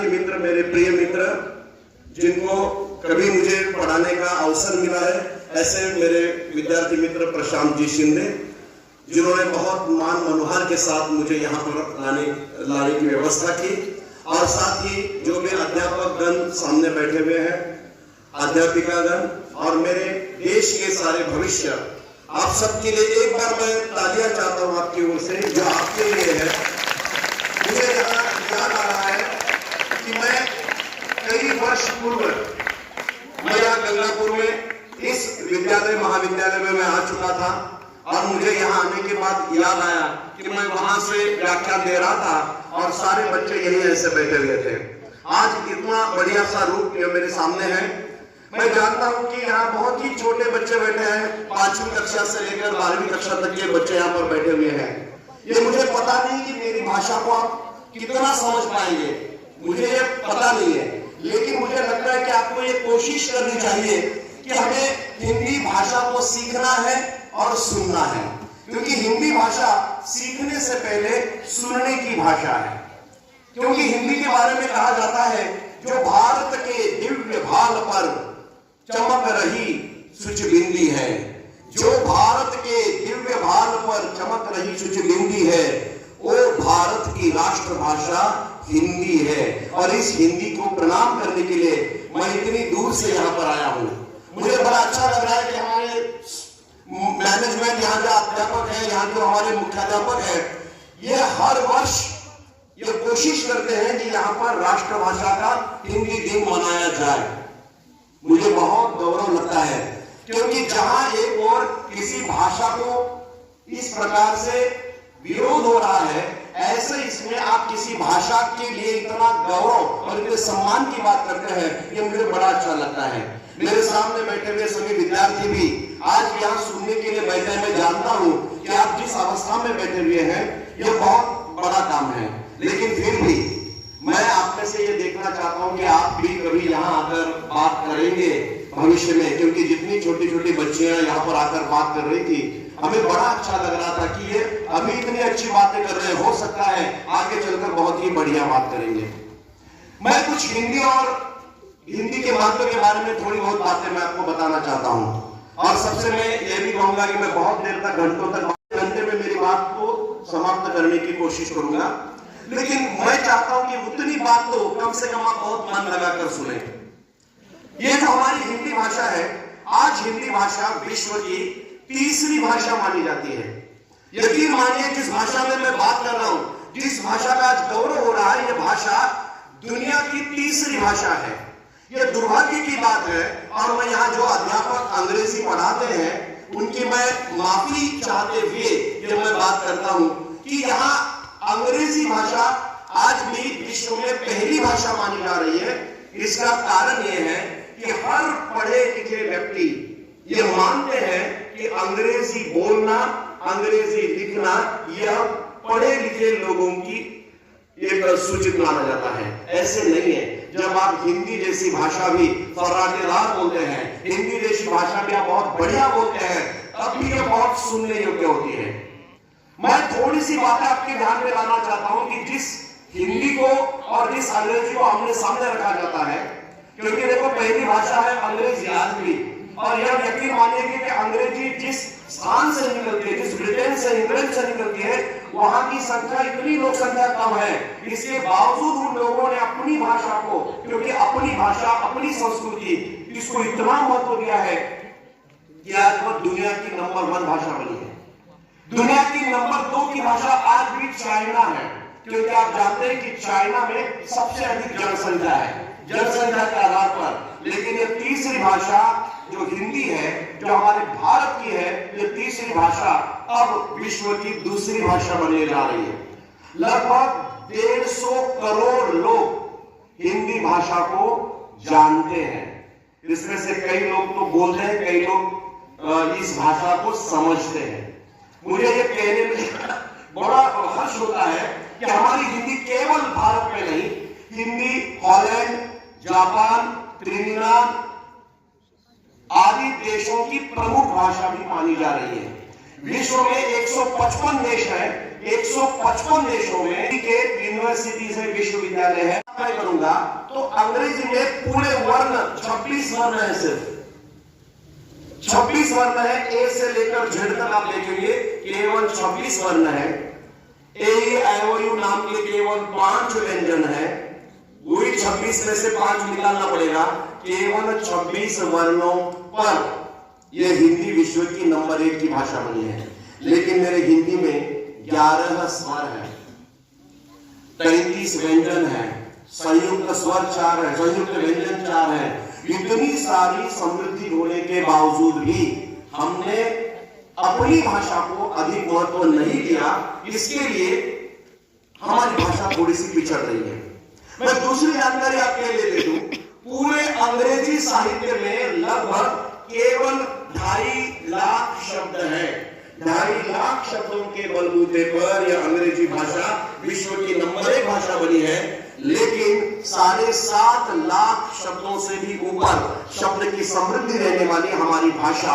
विद्यार्थी मित्र, मेरे प्रिय मित्र, जिनको कभी मुझे पढ़ाने का अवसर मिला है, ऐसे मेरे विद्यार्थी मित्र प्रशांत जी शिंदे, जिन्होंने बहुत मान मनोहार के साथ मुझे यहाँ पर लाने की व्यवस्था की, और साथ ही जो भी अध्यापक गण सामने बैठे हुए हैं, अध्यापिकागण, और मेरे देश के सारे भविष्य, आप सबके लिए एक बार मैं तालियां चाहता हूं आपकी ओर से, जो आपके लिए है। मुझे यहाँ याद आ रहा है कि मैं कई वर्ष पूर्व मैं यहाँ गंगापुर में इस विद्यालय महाविद्यालय में मैं आ चुका था, और मुझे यहाँ आने के बाद याद आया कि मैं वहां से व्याख्यान दे रहा था और सारे बच्चे यही ऐसे बैठे हुए थे। आज इतना बढ़िया सा रूप मेरे सामने है। मैं जानता हूं कि यहाँ बहुत ही छोटे बच्चे बैठे हैं, 5वीं कक्षा से लेकर 12वीं कक्षा तक के बच्चे यहाँ पर बैठे हुए हैं। ये मुझे पता नहीं कि मेरी भाषा को आप कितना समझ पाएंगे, मुझे ये पता नहीं है, लेकिन मुझे लगता है कि आपको ये कोशिश करनी चाहिए कि हमें हिंदी भाषा को सीखना है और सुनना है, क्योंकि हिंदी भाषा सीखने से पहले सुनने की भाषा है। क्योंकि हिंदी के बारे में कहा जाता है, जो भारत के दिव्य भाल पर चमक रही शुचबिंदी है, जो भारत के दिव्य भाल पर चमक रही शुचबिंदी है, वो भारत की राष्ट्रभाषा हिंदी है। और इस हिंदी को प्रणाम करने के लिए मैं इतनी दूर से यहाँ पर आया हूँ। मुझे बड़ा अच्छा लग रहा है कि हमारे मैनेजमेंट, यहाँ जो अध्यापक है, यहाँ जो हमारे मुख्याध्यापक है, ये हर वर्ष ये कोशिश करते हैं कि यहाँ पर राष्ट्रभाषा का हिंदी दिन मनाया जाए। मुझे बहुत गौरव लगता है, क्योंकि जहां एक और किसी भाषा को इस प्रकार से विरोध हो रहा है, ऐसे इसमें आप किसी भाषा के लिए इतना गौरव और इतने सम्मान की बात करते हैं, ये मुझे बड़ा अच्छा लगता है। मेरे सामने बैठे हुए सभी विद्यार्थी भी आज यहाँ सुनने के लिए बैठे हैं। मैं जानता हूँ कि आप जिस अवस्था में बैठे हुए हैं, ये बहुत बड़ा काम है, लेकिन फिर भी मैं आप में से ये देखना चाहता हूं कि आप भी कभी यहाँ आकर बात करेंगे भविष्य में, क्योंकि जितनी छोटी छोटी बच्चियां यहाँ पर आकर बात कर रही थी, हमें बड़ा अच्छा लग रहा था कि ये अभी इतनी अच्छी बातें कर रहे हैं, हो सकता है आगे चलकर बहुत ही बढ़िया बात करेंगे। मैं कुछ हिंदी और हिंदी के महत्व के बारे में थोड़ी बहुत बातें मैं आपको बताना चाहता हूँ, और सबसे मैं ये भी कहूंगा कि मैं बहुत देर तक, घंटे में मेरी बात को समाप्त करने की कोशिश करूंगा, लेकिन मैं चाहता हूं कि उतनी बात तो कम से कम आप बहुत मन लगाकर सुने। ये जो हमारी हिंदी भाषा है, आज हिंदी भाषा विश्व की तीसरी भाषा मानी जाती है। यकीन मानिए, जिस भाषा में मैं बात कर रहा हूं, जिस भाषा का आज गौरव हो रहा है, यह भाषा दुनिया की तीसरी भाषा है। यह दुर्भाग्य की बात है, और मैं यहाँ जो अध्यापक अंग्रेजी पढ़ाते हैं, उनकी मैं माफी चाहते हुए ये मैं बात करता हूं कि यहाँ अंग्रेजी भाषा आज भी विश्व में पहली भाषा मानी जा रही है। इसका कारण यह है कि हर पढ़े लिखे व्यक्ति ये मानते हैं कि अंग्रेजी बोलना, अंग्रेजी लिखना, यह पढ़े लिखे लोगों की एक सूचित माना जाता है। ऐसे नहीं है। जब आप हिंदी जैसी भाषा भी फर्राटेदार बोलते हैं, हिंदी जैसी भाषा भी आप बहुत बढ़िया बोलते हैं, तब भी यह बहुत सुनने योग्य होती है। मैं थोड़ी सी बातें आपके ध्यान में लाना चाहता हूं कि जिस हिंदी को और जिस अंग्रेजी को हमने सामने रखा जाता है, क्योंकि देखो पहली भाषा है अंग्रेजी आज भी, और यह यकीन मानिए कि अंग्रेजी जिस स्थान से निकलती है, जिस ब्रिटेन से, इंग्लैंड से निकलती है, वहां की संख्या, इतनी लोक संख्या कम है, इसके बावजूद उन लोगों ने अपनी भाषा को, क्योंकि अपनी भाषा, अपनी संस्कृति, इसको इतना महत्व दिया है कि आज वह दुनिया की नंबर 1 भाषा बनी है। दुनिया की नंबर 2 की भाषा आज भी चाइना है, क्योंकि आप जानते हैं कि चाइना में सबसे अधिक जनसंख्या है, जनसंख्या के आधार पर। लेकिन ये तीसरी भाषा जो हिंदी है, जो हमारे भारत की है, ये तीसरी भाषा अब विश्व की दूसरी भाषा बनने जा रही है। लगभग 150 करोड़ लोग हिंदी भाषा को जानते हैं। इसमें से कई लोग तो बोलते हैं, कई लोग इस भाषा को समझते हैं। मुझे ये कहने में बड़ा हर्ष होता है कि हमारी हिंदी केवल भारत में नहीं, हिंदी हॉलैंड, जापान, त्रिनिदाद आदि देशों की प्रमुख भाषा भी मानी जा रही है। विश्व में 155 देश हैं, 155 देशों में के यूनिवर्सिटीज है, विश्वविद्यालय है। मैं करूंगा तो अंग्रेजी में पूरे वर्ण 26 वर्ण है, सिर्फ 26 वर्ण है। ए से लेकर जेड तक आप देखेंगे केवल 26 वर्ण है। ए आई ओ यू नाम के केवल 5 व्यंजन है। वही 26 में से 5 निकालना पड़ेगा। केवल 26 वर्णों पर यह हिंदी विश्व की नंबर 1 की भाषा बनी है। लेकिन मेरे हिंदी में 11 स्वर है, 33 व्यंजन है, संयुक्त स्वर 4 है, संयुक्त व्यंजन 4 है। इतनी सारी समृद्धि होने के बावजूद भी हमने अपनी भाषा को अधिक महत्व नहीं दिया। इसके लिए हमारी भाषा थोड़ी सी पिछड़ रही है। मैं दूसरी जानकारी आपके लिए दे दूं, पूरे अंग्रेजी साहित्य में लगभग केवल 2.5 लाख शब्द हैं। 2.5 लाख शब्दों के बलबूते पर यह अंग्रेजी भाषा विश्व की नंबर 1 भाषा बनी है। लेकिन 7.5 लाख शब्दों से भी ऊपर शब्द की समृद्धि रहने वाली हमारी भाषा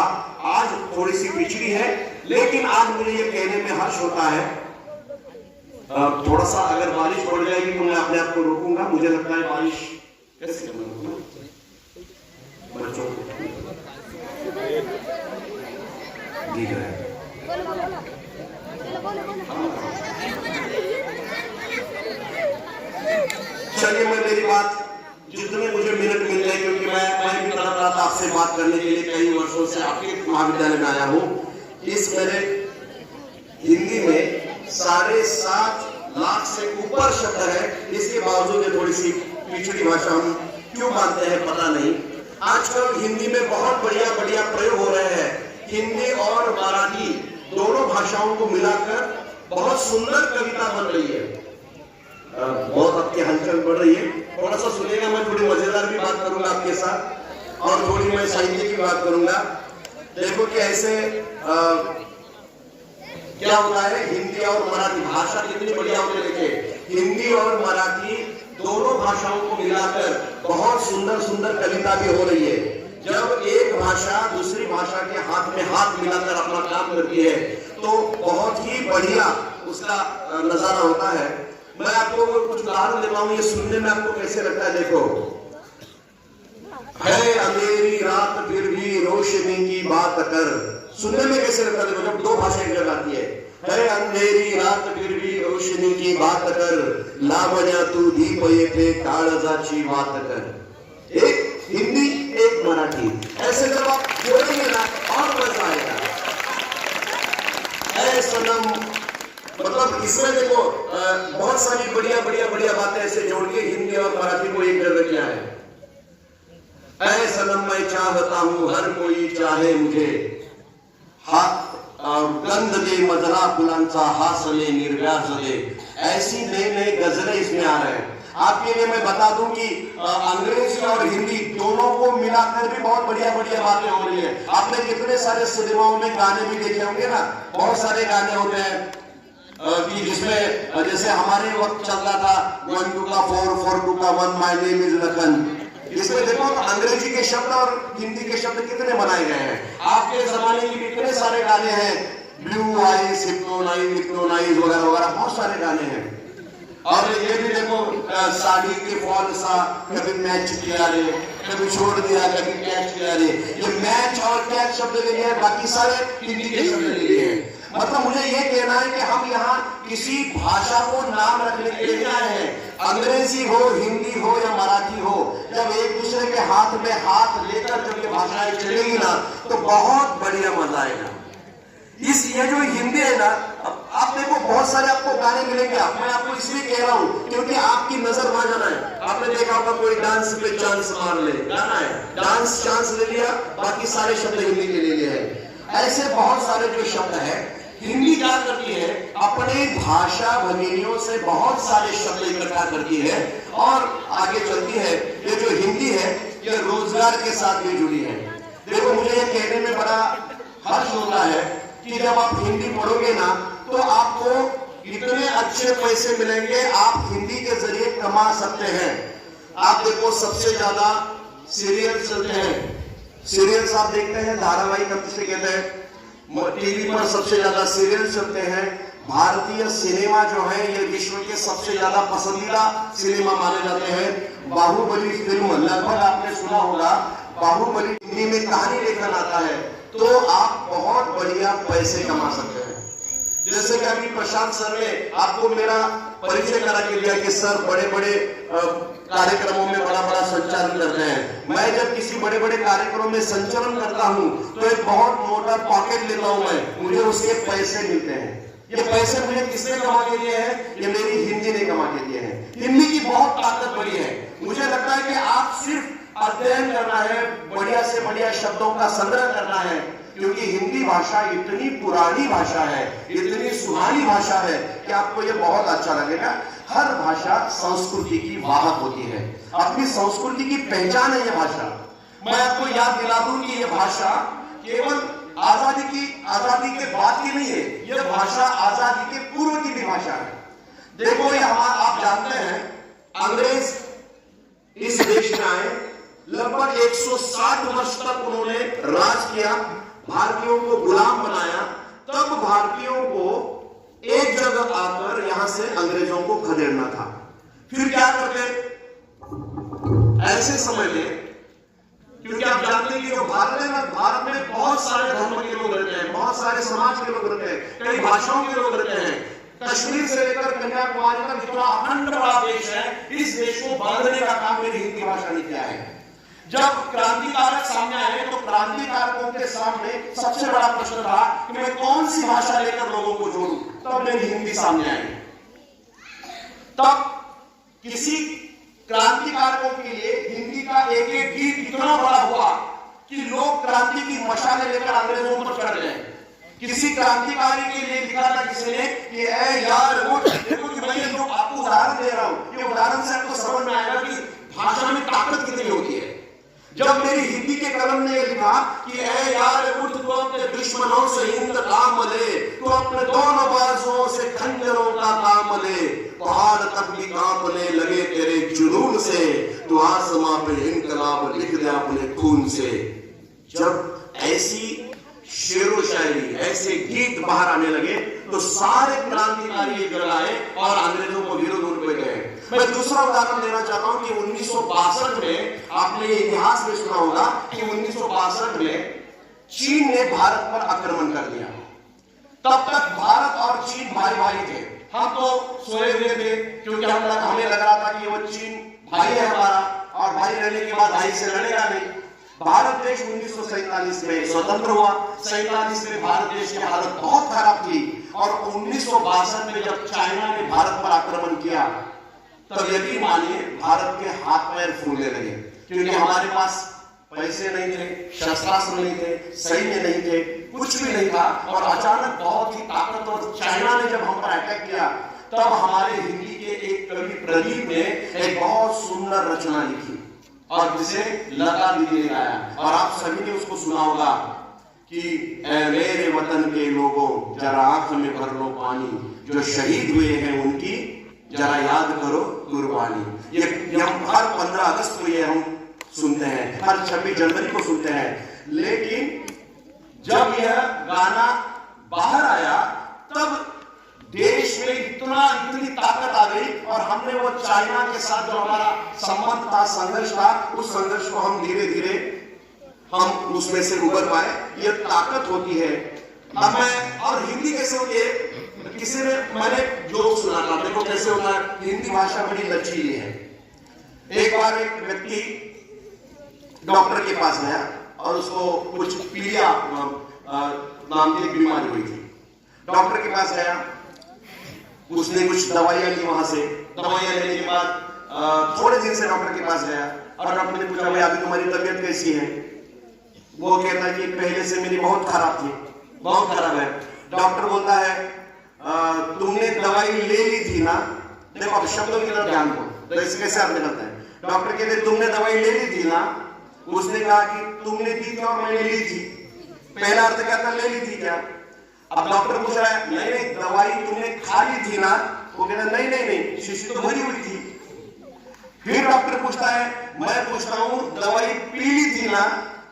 आज थोड़ी सी पिछड़ी है। लेकिन आज मुझे यह कहने में हर्ष होता है, थोड़ा सा अगर बारिश पड़ जाएगी तो मैं अपने आप को रोकूंगा। मुझे लगता है बारिश कैसे बच्चों को दिख रहा है। चलिए, मैं मेरी बात जितने मुझे मिनट मिल रहे, क्योंकि मैं भी तड़प रहा था आपसे बात करने के लिए। कई वर्षों से आपके महाविद्यालय में आया हूं। इस मेरे हिंदी में 7.5 लाख से ऊपर शब्द है। इसके बावजूद थोड़ी सी पिछड़ी भाषा हम क्यों मानते हैं पता नहीं। आजकल हिंदी में बहुत बढ़िया बढ़िया प्रयोग हो रहे हैं। हिंदी और मराठी दोनों भाषाओं को मिलाकर बहुत सुंदर कविता बन रही है। बहुत आपकी हलचल बढ़ रही है, थोड़ा सा सुनिएगा। मैं थोड़ी मजेदार भी बात करूंगा आपके साथ और थोड़ी मैं साहित्य की बात करूंगा। देखो कि ऐसे क्या होता है, हिंदी और मराठी भाषा कितनी बढ़िया होती है। देखिए, हिंदी और मराठी दोनों भाषाओं को मिलाकर बहुत सुंदर सुंदर कविता भी हो रही है। जब एक भाषा दूसरी भाषा के हाथ में हाथ मिलाकर अपना काम करती है तो बहुत ही बढ़िया उसका नजारा होता है। मैं आपको कुछ उदाहरण देता हूं, ये सुनने में आपको कैसे लगता है। देखो, है अंधेरी रात फिर भी रोशनी की बात कर, सुनने में कैसे लगता है। देखो, जब दो भाषा एक जगह आती है अंधेरी रात फिर भी रोशनी की बात कर, लावण्या तू दीप येथे काळजाची बात कर। एक हिंदी एक मराठी, ऐसे जब आप बोलेंगे ना और मजा आएगा। ऐ सनम, मतलब इसमें देखो बहुत सारी बढ़िया बढ़िया बढ़िया बातें ऐसे जोड़ के हिंदी और मराठी को एक जगह किया है। ऐ सनम मैं चाहता हूं हर कोई चाहे मुझे, हाथ गंध दे मजरा फुलांचा, हासले निर्व्यास दे। ऐसी नई नई गजलें इसमें आ रहे हैं। आपके लिए मैं बता दूं कि अंग्रेजी और हिंदी दोनों को मिलाकर भी बहुत बढ़िया बढ़िया बातें हो रही है। आपने कितने सारे सिनेमाओं में गाने भी देखे होंगे ना, बहुत सारे गाने होते हैं कि जिसमें जैसे हमारे वक्त चल रहा था 1 2 का 4 4 2 का 1 माय नेम इज लखन। इसमें देखो अंग्रेजी के शब्द और हिंदी के शब्द कितने बनाए गए हैं। आपके जमाने के कितने सारे गाने हैं, ब्लू आइज, हिप्नोटाइज वगैरह वगैरह बहुत सारे गाने हैं। और ये भी देखो साड़ी के फॉल सा, कभी मैच किया रे, कभी छोड़ दिया, कभी कैच किया रे। ये मैच और कैच शब्द ले लिए, बाकी सारे हिंदी के शब्द ले लिए हैं। मतलब मुझे ये कहना है कि हम यहाँ किसी भाषा को नाम रखने के लिए आए हैं। अंग्रेजी हो, हिंदी हो या मराठी हो, जब एक दूसरे के हाथ में हाथ लेकर जब ये भाषाएं चलेगी ना तो बहुत बढ़िया मजा आएगा। ये जो हिंदी है ना, आप देखो बहुत सारे आपको गाने मिलेंगे। मैं आपको इसलिए कह रहा हूं क्योंकि आपकी नजर वहां जाना है। आपने देखा होगा कोई डांस पे चांस मार ले, गाना है, डांस चांस ले लिया, बाकी सारे शब्द हिंदी के ले लिए हैं। ऐसे बहुत सारे जो शब्द है, हिंदी क्या करती है, अपने भाषा भगिनियों से बहुत सारे शब्द इकट्ठा करती है और आगे चलती है। ये जो हिंदी है ये रोजगार के साथ भी जुड़ी है। देखो, मुझे ये कहने में बड़ा हर्ष होता है कि जब आप हिंदी पढ़ोगे ना तो आपको इतने अच्छे पैसे मिलेंगे, आप हिंदी के जरिए कमा सकते हैं। आप देखो सबसे ज्यादा सीरियल चलते हैं, सीरियल्स आप देखते हैं, धारावाहिक हम जिसे कहते हैं, टीवी पर सबसे ज्यादा सीरियल चलते हैं। भारतीय सिनेमा जो है ये विश्व के सबसे ज्यादा पसंदीदा सिनेमा माने जाते हैं। बाहुबली फिल्म लगभग आपने सुना होगा, बाहुबली हिंदी में कहानी लेखन आता है तो आप बहुत बढ़िया पैसे कमा सकते हैं। जैसे कि अभी प्रशांत सर ने आपको मेरा परिचय करा के दिया कि सर बड़े बड़े कार्यक्रमों में बड़ा बड़ा संचालन करते हैं। मैं जब किसी बड़े बड़े कार्यक्रमों में संचालन करता हूं तो एक बहुत मोटा पॉकेट लेता हूं मैं, मुझे उसके पैसे मिलते हैं। ये पैसे मुझे किसने कमा के दिए हैं? ये मेरी हिंदी ने कमा के दिए हैं। हिंदी की बहुत ताकत बड़ी है। मुझे लगता है कि आप सिर्फ अध्ययन करना है, बढ़िया से बढ़िया शब्दों का संग्रह करना है, क्योंकि हिंदी भाषा इतनी पुरानी भाषा है, इतनी सुहानी भाषा है कि आपको ये बहुत अच्छा लगेगा। हर भाषा संस्कृति की वाहक होती है, अपनी संस्कृति की पहचान है ये भाषा। मैं आपको याद दिला दूं कि ये भाषा केवल आजादी के बाद की नहीं है, ये भाषा आजादी के पूर्व की भी भाषा है। देखो ये आप जानते हैं अंग्रेज इस देश में आए, लगभग 160 वर्ष तक उन्होंने राज किया, भारतीयों को गुलाम बनाया। तब भारतीयों को एक जगह आकर यहां से अंग्रेजों को खदेड़ना था। फिर क्या करते ऐसे समय में, क्योंकि आप जानते हैं कि जो भारत है ना, भारत में बहुत सारे धर्म के लोग रहते हैं, बहुत सारे समाज के लोग रहते हैं, कई भाषाओं के लोग रहते हैं। कश्मीर से लेकर कन्याकुमारी तक इतना अखंड बड़ा देश है, इस देश को बांधने का काम मेरी हिंदी भाषा ने किया है। जब क्रांतिकारक सामने आए तो क्रांतिकारकों के सामने सबसे बड़ा प्रश्न था कि मैं कौन सी भाषा लेकर लोगों को जोड़ूं, तब मेरी हिंदी सामने आई। तब किसी क्रांतिकारकों के लिए हिंदी का एक एक गीत इतना बड़ा हुआ कि लोग क्रांति की मशालें लेकर अंग्रेजों पर चढ़ गए। किसी क्रांतिकारी के लिए लिखा था किसी ने कि ए यार वो देखो कि मैं जो आपको उदाहरण दे रहा हूं, ये उदाहरण से आपको समझ में आएगा कि भाषा में ताकत कितनी होती है। जब मेरी हिंदी के कलम ने लिखा कि ए यार उठ तो अपने दुश्मनों से हिंद काम ले, तो अपने दोनों बाजुओं से खंजरों का काम ले, पहाड़ तक भी कांपने लगे तेरे जुनून से, तो आसमां पे इनकलाब लिख दे अपने खून से। जब ऐसी शेरो शायरी, ऐसे गीत बाहर आने लगे तो सारे क्रांतिकारी एक जगह आए और अंग्रेजों को विरोध पे गए। मैं दूसरा उदाहरण देना चाहता हूं कि 1962 में आपने इतिहास में सुना होगा कि 1962 में चीन ने भारत पर आक्रमण कर दिया। तब तक भारत और चीन भाई भाई थे। हम तो सोए हुए थे क्योंकि हमें लग रहा था कि वो चीन भाई है हमारा, और भाई रहने के बाद भाई से लड़ेगा नहीं। भारत देश 1947 में स्वतंत्र हुआ। 47 में भारत देश की हालत बहुत खराब थी, और 1962 में जब चाइना ने भारत पर आक्रमण किया तब यकीन मानिए भारत के हाथ पैर फूलने लगे, क्योंकि हमारे पास पैसे नहीं थे, शस्त्रास्त्र नहीं थे, सैन्य नहीं थे, कुछ भी नहीं था। और अचानक बहुत ही ताकतवर चाइना ने जब हम पर अटैक किया, तब हमारे हिंदी के एक कवि प्रदीप ने एक बहुत सुंदर रचना लिखी और जिसे लता दीदी ने गाया, और आप सभी ने उसको सुना होगा कि ऐ मेरे वतन के लोगों जरा आंख में भर लो पानी, जो शहीद हुए हैं उनकी जरा याद करो कुर्बानी। ये हम हर 15 अगस्त को ये हम सुनते हैं, हर 26 जनवरी को सुनते हैं। लेकिन जब यह गाना बाहर आया तब देश में इतनी ताकत आ गई, और हमने वो चाइना के साथ जो हमारा संबंध था, संघर्ष था, उस संघर्ष को हम धीरे धीरे हम उसमें से उबर पाए। ये ताकत होती है। अब मैं और हिंदी कैसे होती है, किसी ने मैंने जोक सुना था, देखो कैसे होता है, हिंदी भाषा बड़ी लचीली है। एक बार एक व्यक्ति डॉक्टर के पास गया और उसको कुछ पीलिया नाम की एक बीमारी हुई थी। डॉक्टर के पास गया, उसने कुछ दवाइयां ली, वहां से दवाइयां लेने के बाद थोड़े दिन से डॉक्टर के पास गया और डॉक्टर ने पूछा भाई अभी तुम्हारी तबीयत कैसी है? वो कहता है कि पहले से मेरी बहुत खराब थी, बहुत खराब है। डॉक्टर बोलता है तुमने दवाई ले ली थी ना? देखो अब शब्दों की तरफ ध्यान दो, तो इससे कैसे आप निकलता है। डॉक्टर कहते तुमने दवाई ले ली थी ना? उसने कहा कि तुमने दी थी और मैंने ली थी। पहला अर्थ क्या था, ले ली थी क्या? अब डॉक्टर पूछ रहा है नहीं नहीं दवाई तुमने खा ली थी ना? वो कहता नहीं नहीं नहीं, शीशी तो भरी हुई थी। फिर डॉक्टर पूछता है, मैं पूछता हूं दवाई पी ली थी ना?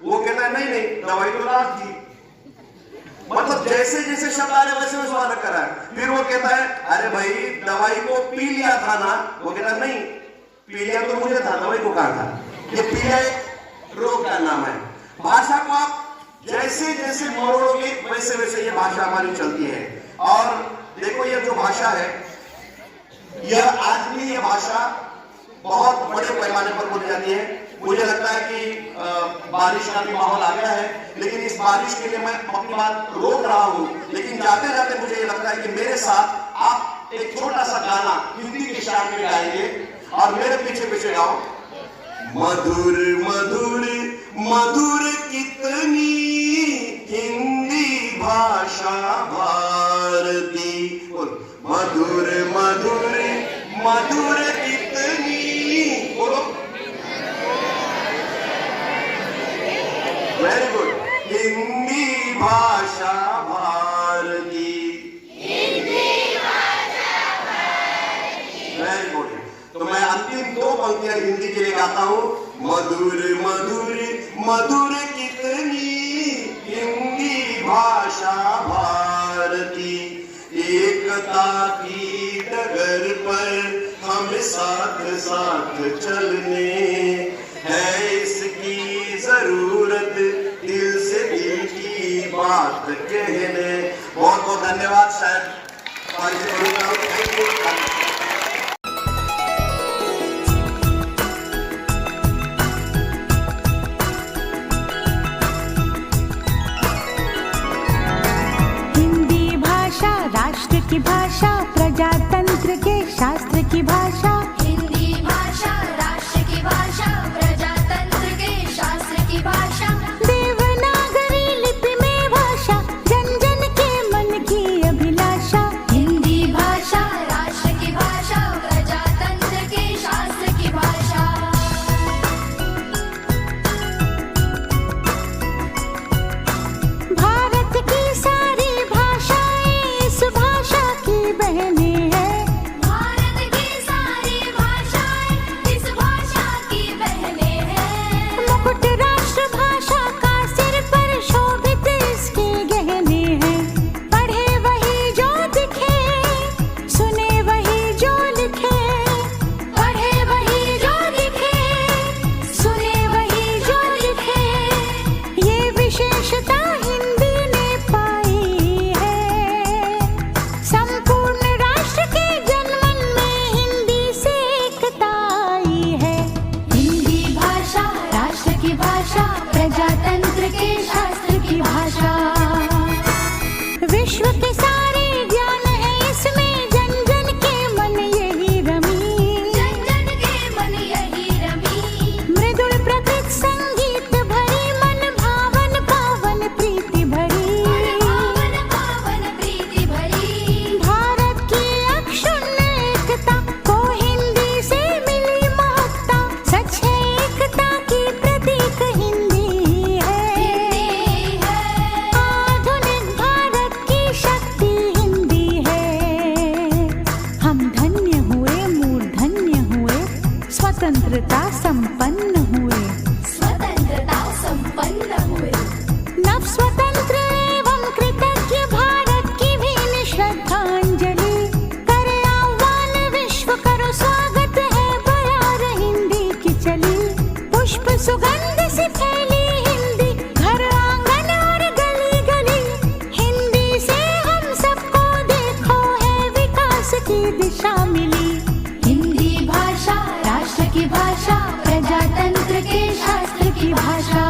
वो कहता है नहीं नहीं दवाई तो लाल थी। मतलब जैसे जैसे शब्द आ रहे वैसे वैसे अलग कर रहा है। फिर वो कहता है अरे भाई दवाई को पी लिया था ना, वो कहता नहीं पी लिया तो मुझे था, दवाई को कहा था। ये पीलिया एक रोग का नाम है। भाषा को आप जैसे जैसे मोड़ोगे वैसे वैसे ये भाषा हमारी चलती है। और देखो ये जो भाषा है, यह आज भी ये भाषा बहुत बड़े पैमाने पर बोली जाती है। मुझे लगता है कि बारिश का भी माहौल आ गया है, लेकिन इस बारिश के लिए मैं अपनी बात रोक रहा हूं। लेकिन जाते जाते मुझे ये लगता है कि मेरे साथ आप एक छोटा सा गाना हिंदी के शान में गाएंगे और मेरे पीछे पीछे गाओ। मधुर मधुर मधुर कितनी हिंदी भाषा भारती, मधुर मधुर मधुर कितनी, बोलो वेरी गुड, हिंदी भाषा भारती, वेरी गुड। तो मैं अंतिम दो पंक्तियां हिंदी के लिए गाता हूं। मधुर मधुर मधुर कितनी हिंदी भाषा भारती, एकता की डगर पर हम साथ साथ चलने, है इसकी जरूरत दिल से दिल की बात कहने। बहुत बहुत धन्यवाद। शायद हिंदी भाषा राष्ट्र की भाषा, प्रजातंत्र के शास्त्र की भाषा। हिंदी भाषा राष्ट्र की भाषा, प्रजातंत्र के शास्त्र की भाषा। देवनागरी लिपि में भाषा, जन जन के मन की अभिलाषा। हिंदी भाषा राष्ट्र की भाषा, प्रजातंत्र के शास्त्र की भाषा। भारत की सारी भाषाएं इस भाषा की बहनें हैं। भारत की सारी भाषाएं इस भाषा की बहनें हैं। मुकुट राष्ट्र भाषा का सिर पर शोभित इसके गहने हैं। पढ़े वही जो दिखे, सुने वही जो लिखे। पढ़े वही जो लिखे, सुने वही जो लिखे। ये विशेषता हिंदी ने पाई है। संपूर्ण राष्ट्र के जनमन में हिंदी से एकता आई है। हिंदी भाषा राष्ट्र की भाषा, प्रजातंत्र के शास्त्र की भाषा। विश्व के सारे ज्ञान है इसमें, जन जन के मन यही रमी। जन जन के मन यही रमी। मृदुल प्रकृत संगीत भरी, मन भावन पावन प्रीति भरी। पावन पावन प्रीति भरी। भारत की अक्षुण्ण एकता को हिंदी से मिली महत्ता। सच है एकता की प्रतीक हिंदी है। हिंदी है। आधुनिक भारत की शक्ति हिंदी है। हम धन्य हुए, मूर्धन्य हुए, स्वतंत्रता संपन्न हुए। स्वतंत्रता संपन्न हुए। नव स्वतंत्र एवं कृतज्ञ भारत की भी श्रद्धांजलि। करे आह्वान विश्व करो स्वागत है, बयार हिंदी की चली। पुष्प सुगंध से फैली हिंदी, घर आंगन और गली गली। हिंदी से हम सबको देखो है विकास की दिशा मिली। हिंदी भाषा राष्ट्र की भाषा, प्रजातंत्र के शास्त्र की भाषा।